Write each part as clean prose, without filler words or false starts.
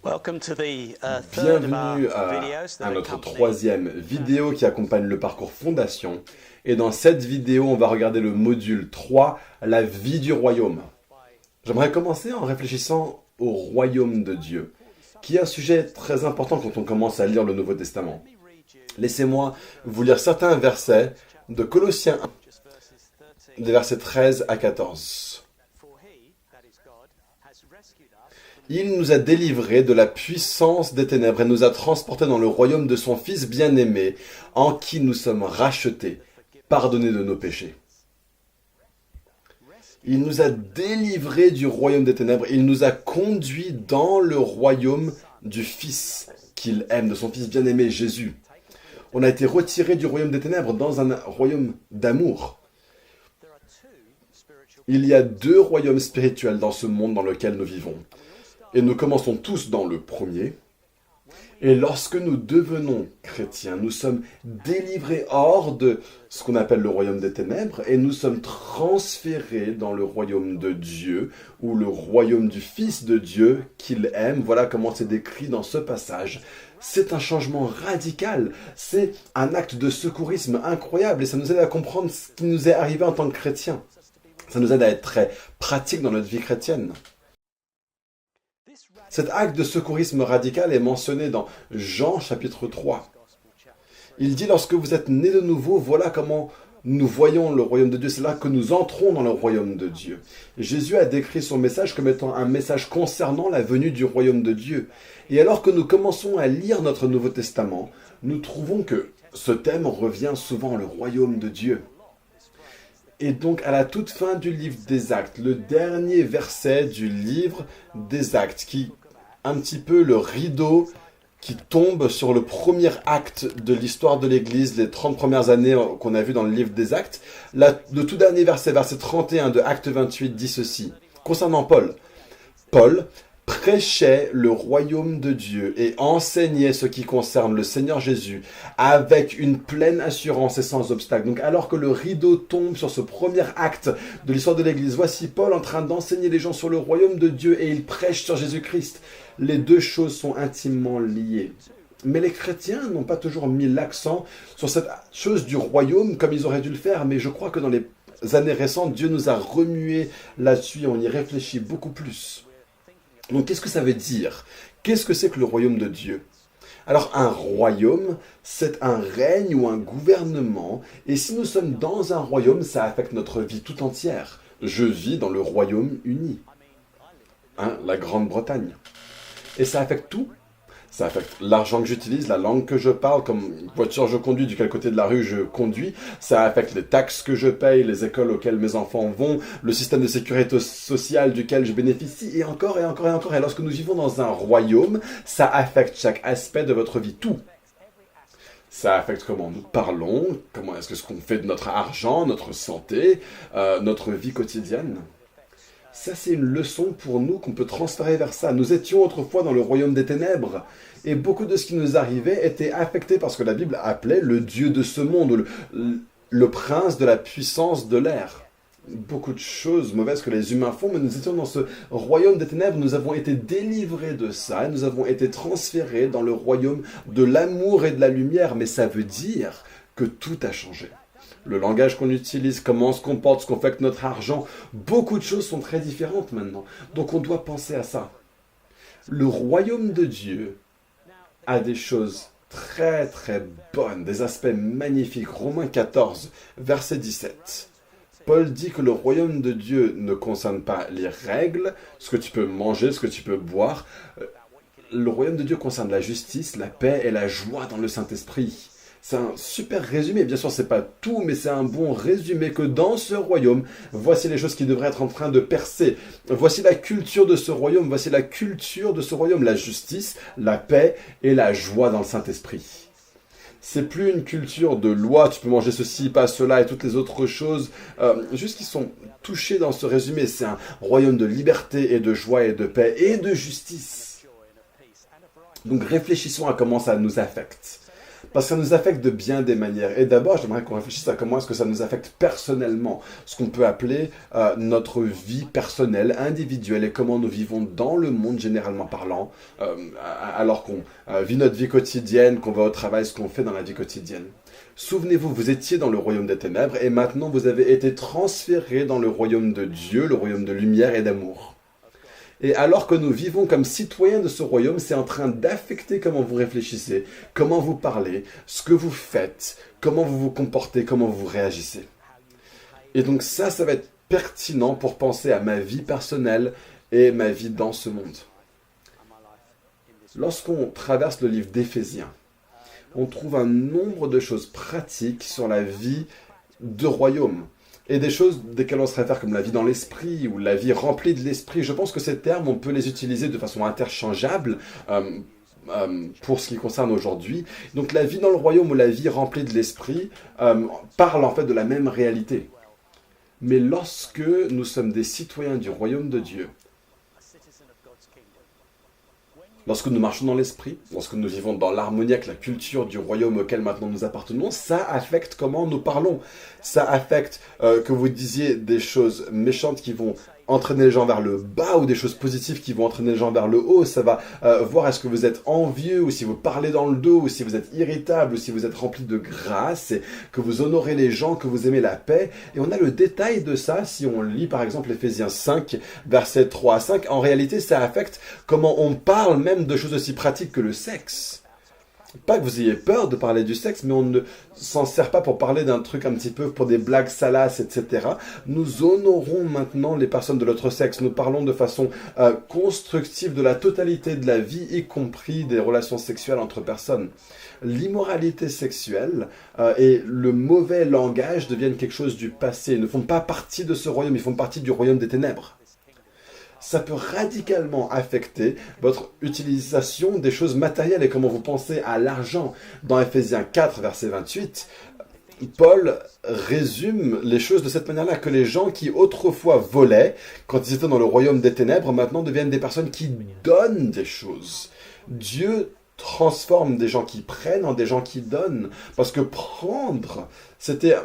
Bienvenue à notre troisième vidéo qui accompagne le parcours Fondation. Et dans cette vidéo, on va regarder le module 3, la vie du royaume. J'aimerais commencer en réfléchissant au royaume de Dieu, qui est un sujet très important quand on commence à lire le Nouveau Testament. Laissez-moi vous lire certains versets de Colossiens 1, des versets 13 à 14. Il nous a délivrés de la puissance des ténèbres et nous a transportés dans le royaume de son Fils bien-aimé, en qui nous sommes rachetés, pardonnés de nos péchés. Il nous a délivrés du royaume des ténèbres, il nous a conduits dans le royaume du Fils qu'il aime, de son Fils bien-aimé Jésus. On a été retirés du royaume des ténèbres dans un royaume d'amour. Il y a deux royaumes spirituels dans ce monde dans lequel nous vivons. Et nous commençons tous dans le premier. Et lorsque nous devenons chrétiens, nous sommes délivrés hors de ce qu'on appelle le royaume des ténèbres et nous sommes transférés dans le royaume de Dieu ou le royaume du Fils de Dieu qu'il aime. Voilà comment c'est décrit dans ce passage. C'est un changement radical. C'est un acte de secourisme incroyable et ça nous aide à comprendre ce qui nous est arrivé en tant que chrétiens. Ça nous aide à être très pratique dans notre vie chrétienne. Cet acte de secourisme radical est mentionné dans Jean chapitre 3. Il dit, lorsque vous êtes nés de nouveau, voilà comment nous voyons le royaume de Dieu. C'est là que nous entrons dans le royaume de Dieu. Jésus a décrit son message comme étant un message concernant la venue du royaume de Dieu. Et alors que nous commençons à lire notre Nouveau Testament, nous trouvons que ce thème revient souvent, le royaume de Dieu. Et donc, à la toute fin du livre des Actes, le dernier verset du livre des Actes, qui un petit peu le rideau qui tombe sur le premier acte de l'histoire de l'Église, les 30 premières années qu'on a vu dans le livre des Actes. Le tout dernier verset, verset 31 de Acte 28, dit ceci, concernant Paul. Paul prêchait le royaume de Dieu et enseignait ce qui concerne le Seigneur Jésus avec une pleine assurance et sans obstacle. Donc alors que le rideau tombe sur ce premier acte de l'histoire de l'Église, voici Paul en train d'enseigner les gens sur le royaume de Dieu et il prêche sur Jésus-Christ. Les deux choses sont intimement liées. Mais les chrétiens n'ont pas toujours mis l'accent sur cette chose du royaume comme ils auraient dû le faire, mais je crois que dans les années récentes, Dieu nous a remué là-dessus et on y réfléchit beaucoup plus. Donc, qu'est-ce que ça veut dire? Qu'est-ce que c'est que le royaume de Dieu? Alors, un royaume, c'est un règne ou un gouvernement. Et si nous sommes dans un royaume, ça affecte notre vie tout entière. Je vis dans le Royaume-Uni, la Grande-Bretagne. Et ça affecte tout. Ça affecte l'argent que j'utilise, la langue que je parle, comme voiture je conduis, du quel côté de la rue je conduis. Ça affecte les taxes que je paye, les écoles auxquelles mes enfants vont, le système de sécurité sociale duquel je bénéficie, et encore et encore et encore. Et lorsque nous vivons dans un royaume, ça affecte chaque aspect de votre vie, tout. Ça affecte comment nous parlons, comment est-ce que ce qu'on fait de notre argent, notre santé, notre vie quotidienne. Ça, c'est une leçon pour nous qu'on peut transférer vers ça. Nous étions autrefois dans le royaume des ténèbres. Et beaucoup de ce qui nous arrivait était affecté par ce que la Bible appelait le Dieu de ce monde, le prince de la puissance de l'air. Beaucoup de choses mauvaises que les humains font, mais nous étions dans ce royaume des ténèbres. Nous avons été délivrés de ça. Et nous avons été transférés dans le royaume de l'amour et de la lumière. Mais ça veut dire que tout a changé. Le langage qu'on utilise, comment on se comporte, ce qu'on fait avec notre argent. Beaucoup de choses sont très différentes maintenant. Donc on doit penser à ça. Le royaume de Dieu a des choses très très bonnes, des aspects magnifiques. Romains 14, verset 17. Paul dit que le royaume de Dieu ne concerne pas les règles, ce que tu peux manger, ce que tu peux boire. Le royaume de Dieu concerne la justice, la paix et la joie dans le Saint-Esprit. C'est un super résumé, bien sûr c'est pas tout, mais c'est un bon résumé que dans ce royaume, voici les choses qui devraient être en train de percer. Voici la culture de ce royaume, voici la culture de ce royaume, la justice, la paix et la joie dans le Saint-Esprit. C'est plus une culture de loi, tu peux manger ceci, pas cela et toutes les autres choses, juste qui sont touchées dans ce résumé. C'est un royaume de liberté et de joie et de paix et de justice. Donc réfléchissons à comment ça nous affecte. Parce que ça nous affecte de bien des manières. Et d'abord, j'aimerais qu'on réfléchisse à comment est-ce que ça nous affecte personnellement, ce qu'on peut appeler notre vie personnelle, individuelle, et comment nous vivons dans le monde, généralement parlant, alors qu'on vit notre vie quotidienne, qu'on va au travail, ce qu'on fait dans la vie quotidienne. Souvenez-vous, vous étiez dans le royaume des ténèbres, et maintenant vous avez été transféré dans le royaume de Dieu, le royaume de lumière et d'amour. Et alors que nous vivons comme citoyens de ce royaume, c'est en train d'affecter comment vous réfléchissez, comment vous parlez, ce que vous faites, comment vous vous comportez, comment vous réagissez. Et donc ça va être pertinent pour penser à ma vie personnelle et ma vie dans ce monde. Lorsqu'on traverse le livre d'Éphésiens, on trouve un nombre de choses pratiques sur la vie de royaume. Et des choses desquelles on se réfère comme la vie dans l'esprit ou la vie remplie de l'esprit. Je pense que ces termes, on peut les utiliser de façon interchangeable pour ce qui concerne aujourd'hui. Donc la vie dans le royaume ou la vie remplie de l'esprit parle en fait de la même réalité. Mais lorsque nous sommes des citoyens du royaume de Dieu, lorsque nous marchons dans l'esprit, lorsque nous vivons dans l'harmonie avec la culture du royaume auquel maintenant nous appartenons, ça affecte comment nous parlons. Ça affecte que vous disiez des choses méchantes qui vont entraîner les gens vers le bas ou des choses positives qui vont entraîner les gens vers le haut. Ça va voir est-ce que vous êtes envieux ou si vous parlez dans le dos ou si vous êtes irritable ou si vous êtes rempli de grâce et que vous honorez les gens, que vous aimez la paix. Et on a le détail de ça si on lit par exemple Éphésiens 5, versets 3 à 5. En réalité, ça affecte comment on parle même de choses aussi pratiques que le sexe. Pas que vous ayez peur de parler du sexe, mais on ne s'en sert pas pour parler d'un truc un petit peu pour des blagues salaces, etc. Nous honorons maintenant les personnes de l'autre sexe. Nous parlons de façon constructive de la totalité de la vie, y compris des relations sexuelles entre personnes. L'immoralité sexuelle et le mauvais langage deviennent quelque chose du passé. Ils ne font pas partie de ce royaume, ils font partie du royaume des ténèbres. Ça peut radicalement affecter votre utilisation des choses matérielles et comment vous pensez à l'argent. Dans Éphésiens 4, verset 28, Paul résume les choses de cette manière-là, que les gens qui autrefois volaient, quand ils étaient dans le royaume des ténèbres, maintenant deviennent des personnes qui donnent des choses. Dieu transforme des gens qui prennent en des gens qui donnent. Parce que prendre, c'était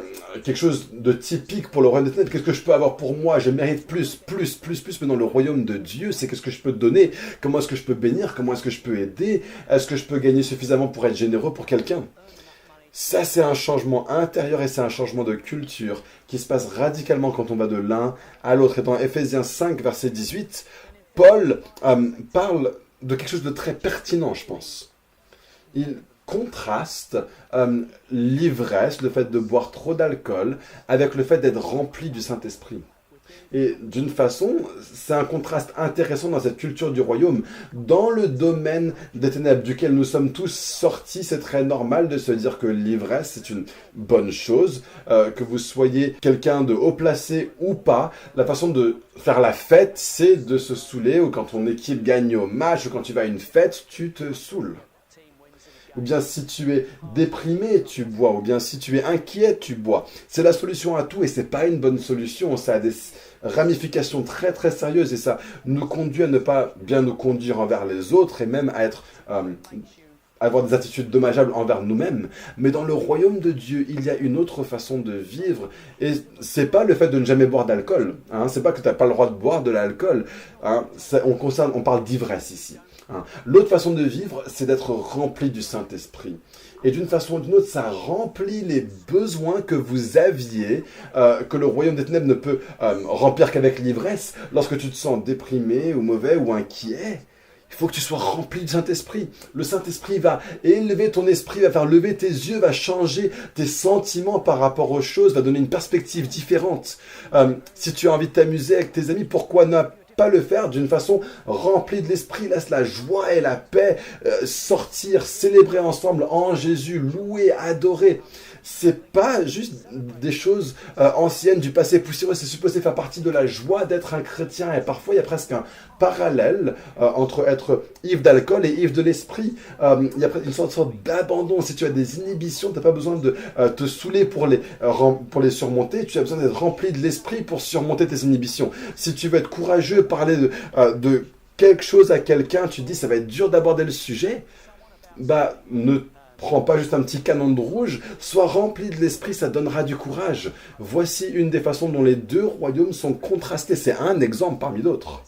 quelque chose de typique pour le royaume des ténèbres. Qu'est-ce que je peux avoir pour moi? Je mérite plus. Mais dans le royaume de Dieu, c'est qu'est-ce que je peux donner? Comment est-ce que je peux bénir? Comment est-ce que je peux aider? Est-ce que je peux gagner suffisamment pour être généreux pour quelqu'un? Ça, c'est un changement intérieur et c'est un changement de culture qui se passe radicalement quand on va de l'un à l'autre. Et dans Éphésiens 5, verset 18, Paul parle de quelque chose de très pertinent, je pense. Il contraste l'ivresse, le fait de boire trop d'alcool, avec le fait d'être rempli du Saint-Esprit. Et d'une façon, c'est un contraste intéressant dans cette culture du royaume. Dans le domaine des ténèbres duquel nous sommes tous sortis, c'est très normal de se dire que l'ivresse, c'est une bonne chose, que vous soyez quelqu'un de haut placé ou pas. La façon de faire la fête, c'est de se saouler, ou quand ton équipe gagne au match, ou quand tu vas à une fête, tu te saoules. Ou bien si tu es déprimé, tu bois. Ou bien si tu es inquiet, tu bois. C'est la solution à tout et c'est pas une bonne solution. Ça a des ramifications très très sérieuses et ça nous conduit à ne pas bien nous conduire envers les autres et même à être avoir des attitudes dommageables envers nous-mêmes. Mais dans le royaume de Dieu, il y a une autre façon de vivre. Et c'est pas le fait de ne jamais boire d'alcool. Hein. C'est pas que tu n'as pas le droit de boire de l'alcool. Hein. On parle d'ivresse ici. Hein. L'autre façon de vivre, c'est d'être rempli du Saint-Esprit. Et d'une façon ou d'une autre, ça remplit les besoins que vous aviez, que le royaume des ténèbres ne peut remplir qu'avec l'ivresse. Lorsque tu te sens déprimé ou mauvais ou inquiet, il faut que tu sois rempli du Saint-Esprit. Le Saint-Esprit va élever ton esprit, va faire lever tes yeux, va changer tes sentiments par rapport aux choses, va donner une perspective différente. Si tu as envie de t'amuser avec tes amis, pourquoi ne pas le faire d'une façon remplie de l'esprit? Laisse la joie et la paix sortir, célébrer ensemble en Jésus, louer, adorer. C'est pas juste des choses anciennes du passé poussiéreux, c'est supposé faire partie de la joie d'être un chrétien. Et parfois, il y a presque un parallèle entre être ivre d'alcool et ivre de l'esprit. Il y a une sorte d'abandon. Si tu as des inhibitions, tu n'as pas besoin de te saouler pour les surmonter. Tu as besoin d'être rempli de l'esprit pour surmonter tes inhibitions. Si tu veux être courageux, parler de quelque chose à quelqu'un, tu te dis ça va être dur d'aborder le sujet, bah ne Prends pas juste un petit canon de rouge, sois rempli de l'esprit, ça donnera du courage. Voici une des façons dont les deux royaumes sont contrastés. C'est un exemple parmi d'autres.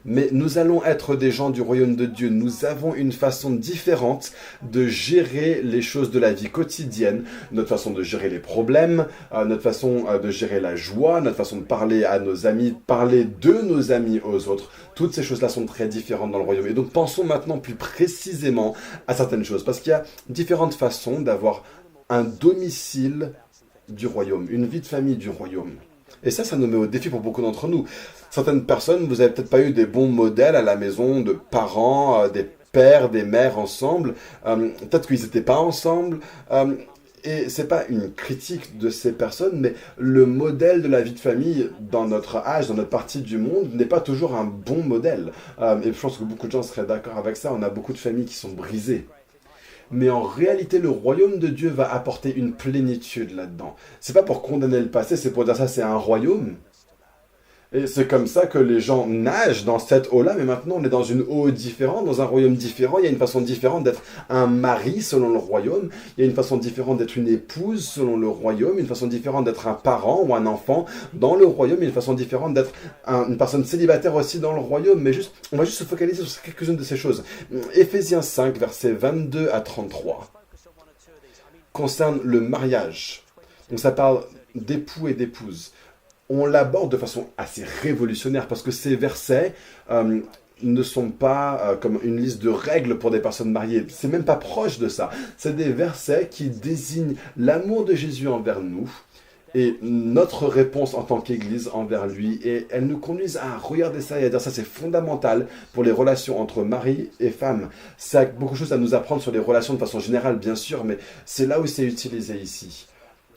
Mais nous allons être des gens du royaume de Dieu. Nous avons une façon différente de gérer les choses de la vie quotidienne, notre façon de gérer les problèmes, notre façon de gérer la joie, notre façon de parler à nos amis, parler de nos amis aux autres. Toutes ces choses-là sont très différentes dans le royaume. Et donc pensons maintenant plus précisément à certaines choses, parce qu'il y a différentes façons d'avoir un domicile du royaume, une vie de famille du royaume. Et ça nous met au défi pour beaucoup d'entre nous. Certaines personnes, vous n'avez peut-être pas eu des bons modèles à la maison de parents, des pères, des mères ensemble. Peut-être qu'ils n'étaient pas ensemble. Et c'est pas une critique de ces personnes, mais le modèle de la vie de famille dans notre âge, dans notre partie du monde, n'est pas toujours un bon modèle. Et je pense que beaucoup de gens seraient d'accord avec ça. On a beaucoup de familles qui sont brisées. Mais en réalité, le royaume de Dieu va apporter une plénitude là-dedans. C'est pas pour condamner le passé, c'est pour dire ça, c'est un royaume. Et c'est comme ça que les gens nagent dans cette eau-là, mais maintenant on est dans une eau différente, dans un royaume différent. Il y a une façon différente d'être un mari selon le royaume. Il y a une façon différente d'être une épouse selon le royaume. Une façon différente d'être un parent ou un enfant dans le royaume. Il y a une façon différente d'être une personne célibataire aussi dans le royaume. Mais on va juste se focaliser sur quelques-unes de ces choses. Éphésiens 5, versets 22 à 33, concerne le mariage. Donc ça parle d'époux et d'épouses. On l'aborde de façon assez révolutionnaire parce que ces versets ne sont pas comme une liste de règles pour des personnes mariées. C'est même pas proche de ça. C'est des versets qui désignent l'amour de Jésus envers nous et notre réponse en tant qu'Église envers lui. Et elles nous conduisent à regarder ça et à dire ça, c'est fondamental pour les relations entre mari et femme. Ça a beaucoup de choses à nous apprendre sur les relations de façon générale, bien sûr, mais c'est là où c'est utilisé ici.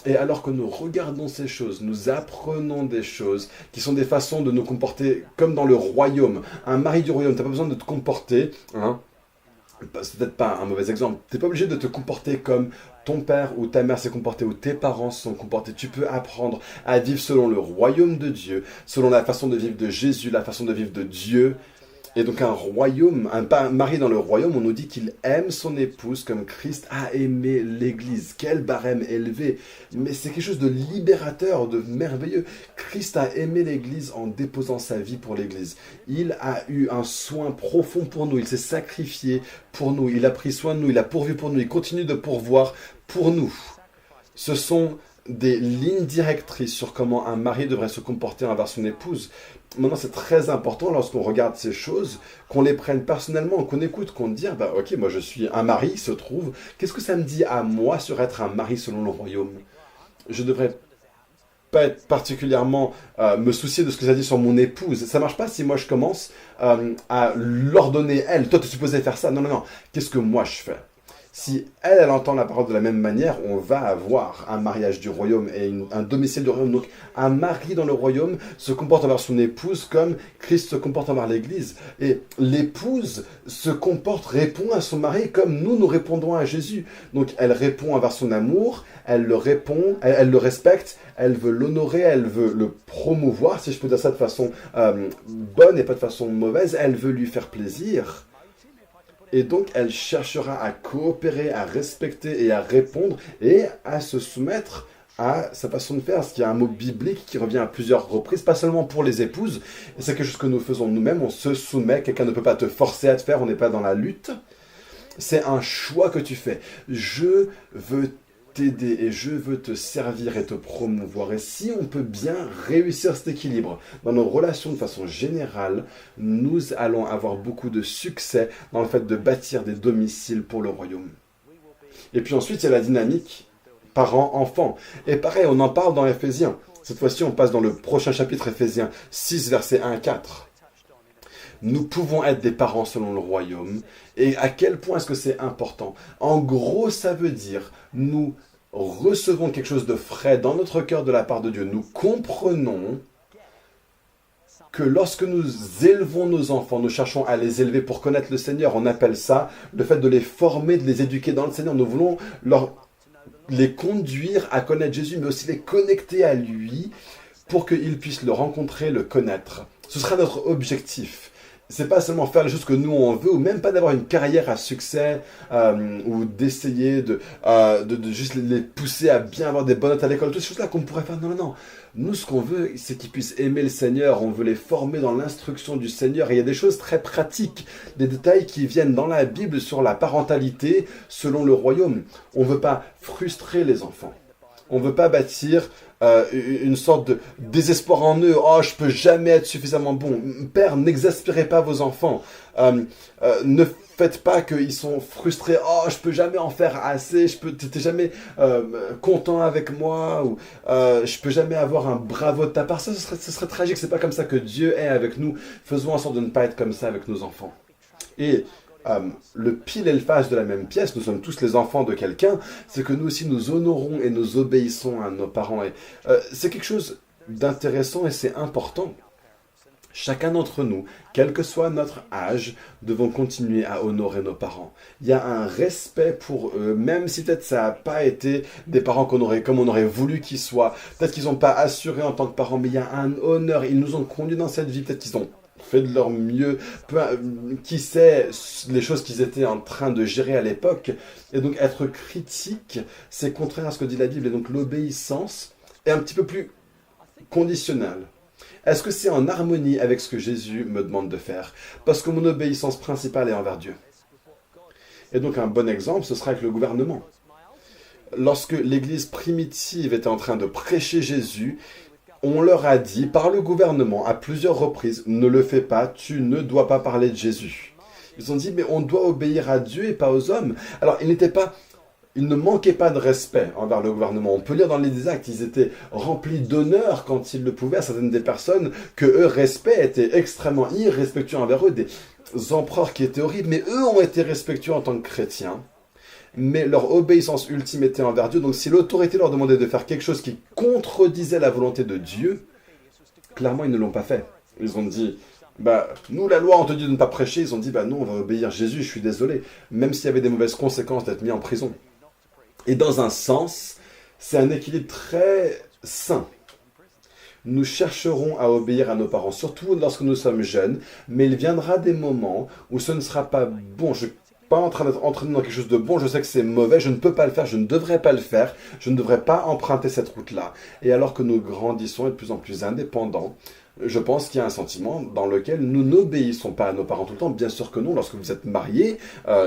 Et alors que nous regardons ces choses, nous apprenons des choses qui sont des façons de nous comporter comme dans le royaume. Un mari du royaume, tu n'as pas besoin de te comporter, c'est peut-être pas un mauvais exemple, tu n'es pas obligé de te comporter comme ton père ou ta mère s'est comporté ou tes parents se sont comportés. Tu peux apprendre à vivre selon le royaume de Dieu, selon la façon de vivre de Jésus, la façon de vivre de Dieu. Et donc un mari dans le royaume, on nous dit qu'il aime son épouse comme Christ a aimé l'Église. Quel barème élevé! Mais c'est quelque chose de libérateur, de merveilleux. Christ a aimé l'Église en déposant sa vie pour l'Église. Il a eu un soin profond pour nous, il s'est sacrifié pour nous, il a pris soin de nous, il a pourvu pour nous, il continue de pourvoir pour nous. Ce sont des lignes directrices sur comment un mari devrait se comporter envers son épouse. Maintenant, c'est très important lorsqu'on regarde ces choses, qu'on les prenne personnellement, qu'on écoute, qu'on dise, ok, moi je suis un mari, se trouve, qu'est-ce que ça me dit à moi sur être un mari selon le royaume? Je devrais pas être particulièrement me soucier de ce que ça dit sur mon épouse. Ça marche pas si moi je commence à l'ordonner elle. Toi, tu es supposé faire ça. Non, non, non. Qu'est-ce que moi je fais? Si elle entend la parole de la même manière, on va avoir un mariage du royaume et un domicile du royaume. Donc, un mari dans le royaume se comporte envers son épouse comme Christ se comporte envers l'Église. Et l'épouse répond à son mari comme nous répondons à Jésus. Donc, elle répond envers son amour, elle le respecte, elle veut l'honorer, elle veut le promouvoir, si je peux dire ça de façon bonne et pas de façon mauvaise. Elle veut lui faire plaisir. Et donc, elle cherchera à coopérer, à respecter et à répondre et à se soumettre à sa façon de faire. Ce qui est un mot biblique qui revient à plusieurs reprises, pas seulement pour les épouses. Et c'est quelque chose que nous faisons nous-mêmes, on se soumet. Quelqu'un ne peut pas te forcer à te faire, on n'est pas dans la lutte. C'est un choix que tu fais. Je veux t'aider et je veux te servir et te promouvoir. Et si on peut bien réussir cet équilibre dans nos relations de façon générale, nous allons avoir beaucoup de succès dans le fait de bâtir des domiciles pour le royaume. Et puis ensuite, il y a la dynamique parent-enfant. Et pareil, on en parle dans Éphésiens. Cette fois-ci, on passe dans le prochain chapitre, Éphésiens 6, versets 1 à 4. Nous pouvons être des parents selon le royaume. Et à quel point est-ce que c'est important? En gros, ça veut dire nous recevons quelque chose de frais dans notre cœur de la part de Dieu. Nous comprenons que lorsque nous élevons nos enfants, nous cherchons à les élever pour connaître le Seigneur. On appelle ça le fait de les former, de les éduquer dans le Seigneur. Nous voulons les conduire à connaître Jésus, mais aussi les connecter à lui pour qu'ils puissent le rencontrer, le connaître. Ce sera notre objectif. c'est pas seulement faire les choses que nous on veut, ou même pas d'avoir une carrière à succès, ou d'essayer de juste les pousser à bien avoir des bonnes notes à l'école, toutes ces choses-là qu'on pourrait faire. Non, non, non. Nous, ce qu'on veut, c'est qu'ils puissent aimer le Seigneur. On veut les former dans l'instruction du Seigneur. Et il y a des choses très pratiques, des détails qui viennent dans la Bible sur la parentalité selon le royaume. On veut pas frustrer les enfants. On ne veut pas bâtir une sorte de désespoir en eux. Oh, je peux jamais être suffisamment bon. Père, n'exaspérez pas vos enfants. Ne faites pas qu'ils sont frustrés. Oh, je peux jamais en faire assez. T'es jamais content avec moi. Ou je peux jamais avoir un bravo de ta part. Ça, ce serait tragique. C'est pas comme ça que Dieu est avec nous. Faisons en sorte de ne pas être comme ça avec nos enfants. Et le pile et le face de la même pièce, nous sommes tous les enfants de quelqu'un, c'est que nous aussi nous honorons et nous obéissons à nos parents. Et c'est quelque chose d'intéressant et c'est important. Chacun d'entre nous, quel que soit notre âge, devons continuer à honorer nos parents. Il y a un respect pour eux, même si peut-être ça n'a pas été des parents comme on aurait voulu qu'ils soient. Peut-être qu'ils n'ont pas assuré en tant que parents, mais il y a un honneur. Ils nous ont conduits dans cette vie. Peut-être qu'ils ont fait de leur mieux, qui sait les choses qu'ils étaient en train de gérer à l'époque. Et donc être critique, c'est contraire à ce que dit la Bible. Et donc l'obéissance est un petit peu plus conditionnelle. Est-ce que c'est en harmonie avec ce que Jésus me demande de faire? Parce que mon obéissance principale est envers Dieu. Et donc un bon exemple, ce sera avec le gouvernement. Lorsque l'Église primitive était en train de prêcher Jésus, on leur a dit par le gouvernement à plusieurs reprises, ne le fais pas, tu ne dois pas parler de Jésus. Ils ont dit, mais on doit obéir à Dieu et pas aux hommes. Alors, il ne manquait pas de respect envers le gouvernement. On peut lire dans les actes, ils étaient remplis d'honneur quand ils le pouvaient à certaines des personnes que eux, respect, étaient extrêmement irrespectueux envers eux, des empereurs qui étaient horribles, mais eux ont été respectueux en tant que chrétiens. Mais leur obéissance ultime était envers Dieu. Donc si l'autorité leur demandait de faire quelque chose qui contredisait la volonté de Dieu, clairement ils ne l'ont pas fait. Ils ont dit, nous la loi on te dit de ne pas prêcher, ils ont dit, non on va obéir Jésus, je suis désolé. Même s'il y avait des mauvaises conséquences d'être mis en prison. Et dans un sens, c'est un équilibre très sain. Nous chercherons à obéir à nos parents, surtout lorsque nous sommes jeunes, mais il viendra des moments où ce ne sera pas bon. Je pas en train d'être entraîné dans quelque chose de bon, je sais que c'est mauvais, je ne peux pas le faire, je ne devrais pas le faire, je ne devrais pas emprunter cette route-là. Et alors que nous grandissons et de plus en plus indépendants, je pense qu'il y a un sentiment dans lequel nous n'obéissons pas à nos parents tout le temps. Bien sûr que non, lorsque vous êtes mariés,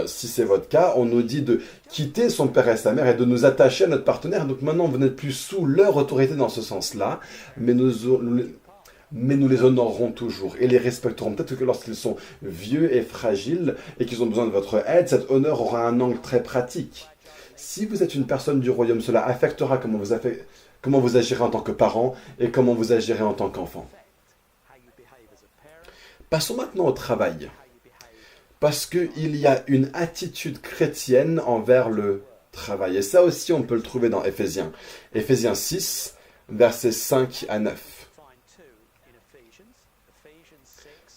si c'est votre cas, on nous dit de quitter son père et sa mère et de nous attacher à notre partenaire. Donc maintenant, vous n'êtes plus sous leur autorité dans ce sens-là, mais nous les honorerons toujours et les respecterons. Peut-être que lorsqu'ils sont vieux et fragiles et qu'ils ont besoin de votre aide, cet honneur aura un angle très pratique. Si vous êtes une personne du royaume, cela affectera comment vous agirez en tant que parent et comment vous agirez en tant qu'enfant. Passons maintenant au travail. Parce qu'il y a une attitude chrétienne envers le travail. Et ça aussi, on peut le trouver dans Éphésiens. Éphésiens 6, versets 5 à 9.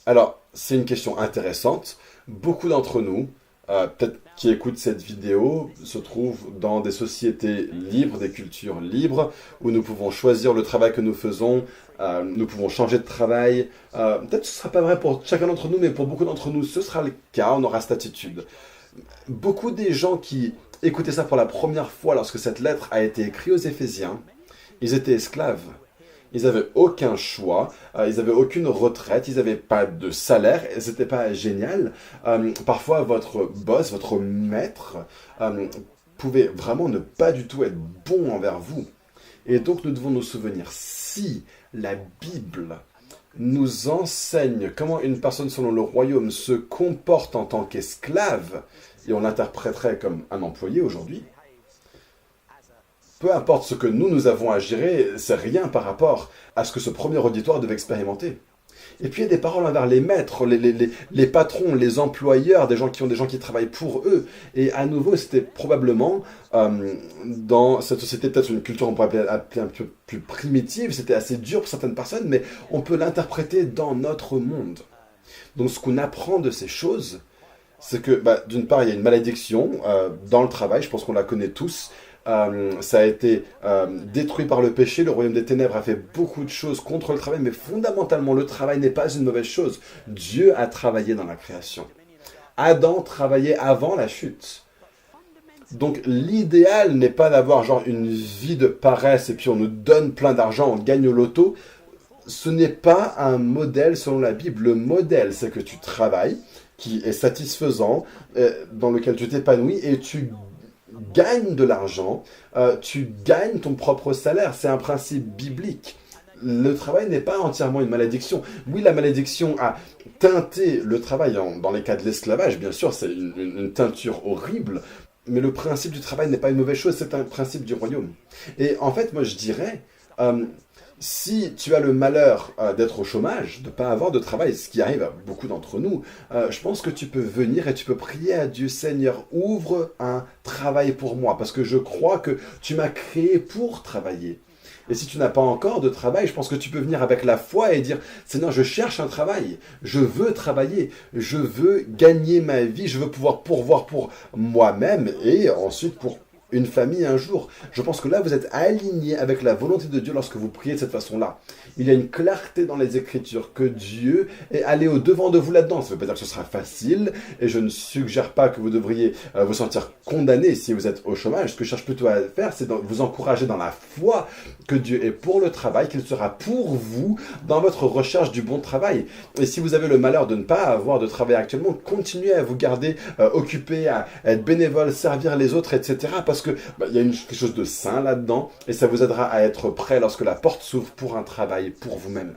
Alors, c'est une question intéressante. Beaucoup d'entre nous, peut-être qui écoutent cette vidéo, se trouvent dans des sociétés libres, des cultures libres, où nous pouvons choisir le travail que nous faisons, nous pouvons changer de travail. Peut-être que ce ne sera pas vrai pour chacun d'entre nous, mais pour beaucoup d'entre nous, ce sera le cas, on aura cette attitude. Beaucoup des gens qui écoutaient ça pour la première fois lorsque cette lettre a été écrite aux Éphésiens, ils étaient esclaves. Ils n'avaient aucun choix, ils n'avaient aucune retraite, ils n'avaient pas de salaire, et c'était pas génial. Parfois, votre boss, votre maître, pouvait vraiment ne pas du tout être bon envers vous. Et donc, nous devons nous souvenir, si la Bible nous enseigne comment une personne selon le royaume se comporte en tant qu'esclave, et on l'interpréterait comme un employé aujourd'hui, peu importe ce que nous avons à gérer, c'est rien par rapport à ce que ce premier auditoire devait expérimenter. Et puis il y a des paroles envers les maîtres, les patrons, les employeurs, des gens qui travaillent pour eux. Et à nouveau, c'était probablement, dans cette société, peut-être une culture, on pourrait appeler un peu plus primitive, c'était assez dur pour certaines personnes, mais on peut l'interpréter dans notre monde. Donc ce qu'on apprend de ces choses, c'est que d'une part, il y a une malédiction dans le travail, je pense qu'on la connaît tous. ça a été détruit par le péché. Le royaume des ténèbres a fait beaucoup de choses contre le travail, mais fondamentalement, le travail n'est pas une mauvaise chose. Dieu a travaillé dans la création. Adam travaillait avant la chute. Donc l'idéal n'est pas d'avoir genre une vie de paresse et puis on nous donne plein d'argent, on gagne au loto. Ce n'est pas un modèle selon la Bible. Le modèle, c'est que tu travailles, qui est satisfaisant, dans lequel tu t'épanouis et tu gagnes de l'argent, tu gagnes ton propre salaire. C'est un principe biblique. Le travail n'est pas entièrement une malédiction. Oui, la malédiction a teinté le travail. Dans les cas de l'esclavage, bien sûr, c'est une teinture horrible. Mais le principe du travail n'est pas une mauvaise chose, c'est un principe du royaume. Et en fait, moi je dirais, si tu as le malheur d'être au chômage, de ne pas avoir de travail, ce qui arrive à beaucoup d'entre nous, je pense que tu peux venir et tu peux prier à Dieu, Seigneur, ouvre un travail pour moi, parce que je crois que tu m'as créé pour travailler. Et si tu n'as pas encore de travail, je pense que tu peux venir avec la foi et dire « Seigneur, je cherche un travail, je veux travailler, je veux gagner ma vie, je veux pouvoir pourvoir pour moi-même et ensuite pour une famille un jour. » Je pense que là, vous êtes aligné avec la volonté de Dieu lorsque vous priez de cette façon-là. Il y a une clarté dans les Écritures que Dieu est allé au-devant de vous là-dedans. Ça ne veut pas dire que ce sera facile et je ne suggère pas que vous devriez vous sentir condamné si vous êtes au chômage. Ce que je cherche plutôt à faire, c'est de vous encourager dans la foi que Dieu est pour le travail, qu'il sera pour vous dans votre recherche du bon travail. Et si vous avez le malheur de ne pas avoir de travail actuellement, continuez à vous garder occupé, à être bénévole, servir les autres, etc. Parce que y a quelque chose de sain là-dedans et ça vous aidera à être prêt lorsque la porte s'ouvre pour un travail pour vous-même.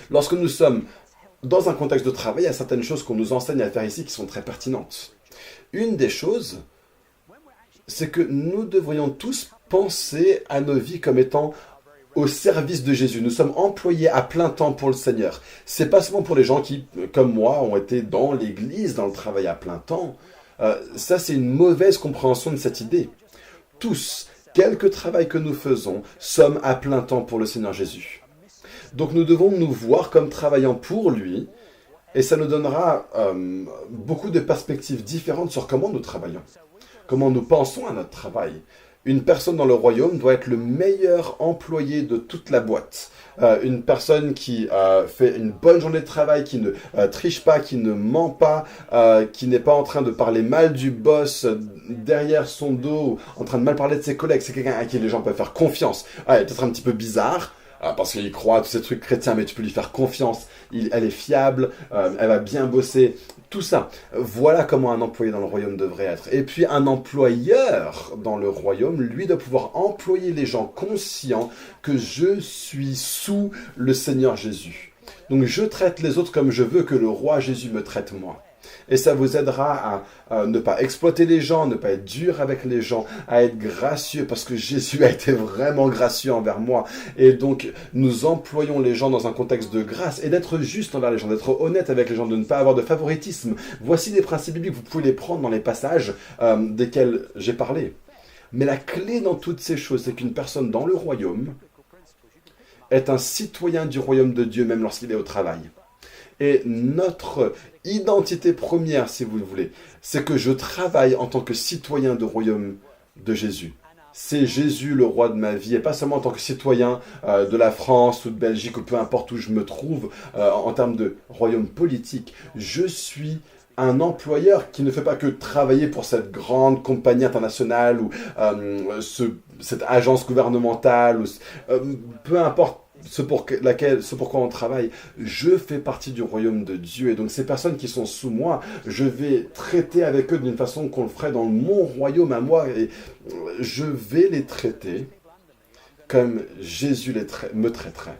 Lorsque nous sommes dans un contexte de travail, il y a certaines choses qu'on nous enseigne à faire ici qui sont très pertinentes. Une des choses, c'est que nous devrions tous penser à nos vies comme étant au service de Jésus. Nous sommes employés à plein temps pour le Seigneur. C'est pas seulement pour les gens qui, comme moi, ont été dans l'église, dans le travail à plein temps. Ça, c'est une mauvaise compréhension de cette idée. Tous, quelque travail que nous faisons, sommes à plein temps pour le Seigneur Jésus. Donc nous devons nous voir comme travaillant pour lui, et ça nous donnera beaucoup de perspectives différentes sur comment nous travaillons, comment nous pensons à notre travail. Une personne dans le royaume doit être le meilleur employé de toute la boîte. Une personne qui fait une bonne journée de travail, qui ne triche pas, qui ne ment pas, qui n'est pas en train de parler mal du boss derrière son dos, en train de mal parler de ses collègues. C'est quelqu'un à qui les gens peuvent faire confiance. Elle est peut-être un petit peu bizarre, parce qu'il croit à tous ces trucs chrétiens, mais tu peux lui faire confiance. Elle est fiable, elle va bien bosser. Tout ça, voilà comment un employé dans le royaume devrait être. Et puis un employeur dans le royaume, lui, doit pouvoir employer les gens conscients que je suis sous le Seigneur Jésus. Donc je traite les autres comme je veux que le roi Jésus me traite moi. Et ça vous aidera à ne pas exploiter les gens, ne pas être dur avec les gens, à être gracieux, parce que Jésus a été vraiment gracieux envers moi. Et donc, nous employons les gens dans un contexte de grâce et d'être juste envers les gens, d'être honnête avec les gens, de ne pas avoir de favoritisme. Voici des principes bibliques, vous pouvez les prendre dans les passages desquels j'ai parlé. Mais la clé dans toutes ces choses, c'est qu'une personne dans le royaume est un citoyen du royaume de Dieu, même lorsqu'il est au travail. Et notre identité première, si vous le voulez, c'est que je travaille en tant que citoyen du royaume de Jésus. C'est Jésus le roi de ma vie, et pas seulement en tant que citoyen de la France ou de Belgique, ou peu importe où je me trouve en termes de royaume politique. Je suis un employeur qui ne fait pas que travailler pour cette grande compagnie internationale ou cette agence gouvernementale, ou peu importe ce pourquoi on travaille. Je fais partie du royaume de Dieu. Et donc ces personnes qui sont sous moi, je vais traiter avec eux d'une façon qu'on le ferait dans mon royaume à moi. Et je vais les traiter comme Jésus me traiterait.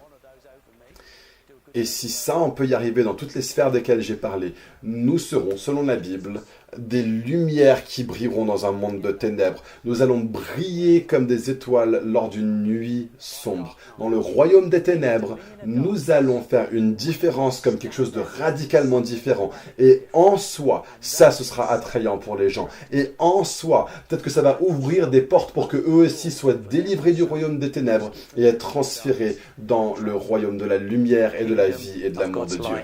Et si ça, on peut y arriver dans toutes les sphères desquelles j'ai parlé, nous serons, selon la Bible, des lumières qui brilleront dans un monde de ténèbres. Nous allons briller comme des étoiles lors d'une nuit sombre. Dans le royaume des ténèbres, nous allons faire une différence comme quelque chose de radicalement différent. Et en soi, ça, ce sera attrayant pour les gens. Et en soi, peut-être que ça va ouvrir des portes pour que eux aussi soient délivrés du royaume des ténèbres et être transférés dans le royaume de la lumière et de la vie et de l'amour de Dieu.